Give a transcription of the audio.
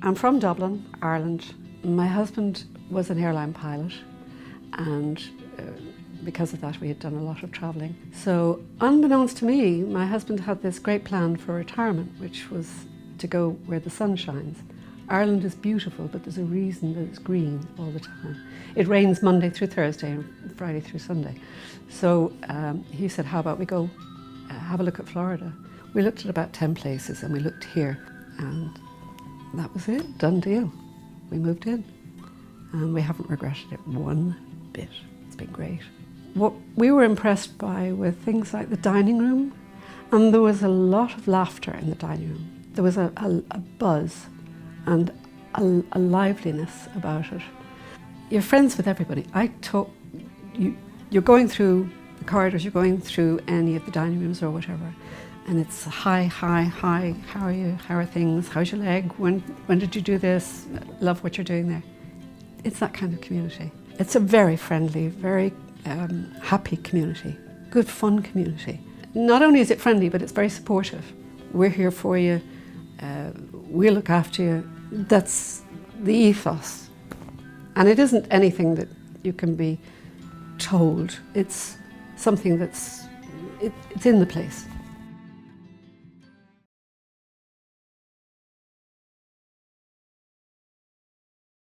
I'm from Dublin, Ireland. My husband was an airline pilot, and because of that we had done a lot of travelling. So unbeknownst to me, my husband had this great plan for retirement, which was to go where the sun shines. Ireland is beautiful, but there's a reason that it's green all the time. It rains Monday through Thursday and Friday through Sunday. So he said, how about we go have a look at Florida? We looked at about 10 places and we looked here, and that was it, done deal. We moved in and we haven't regretted it one bit. It's been great. What we were impressed by were things like the dining room, and there was a lot of laughter in the dining room. There was a buzz and a liveliness about it. You're friends with everybody. You're going through the corridors, you're going through any of the dining rooms or whatever, and it's hi, hi, hi, how are you, how are things, how's your leg, when did you do this, love what you're doing there. It's that kind of community. It's a very friendly, very happy community, good fun community. Not only is it friendly, but it's very supportive. We're here for you, we'll look after you. That's the ethos. And it isn't anything that you can be told. It's something it's in the place.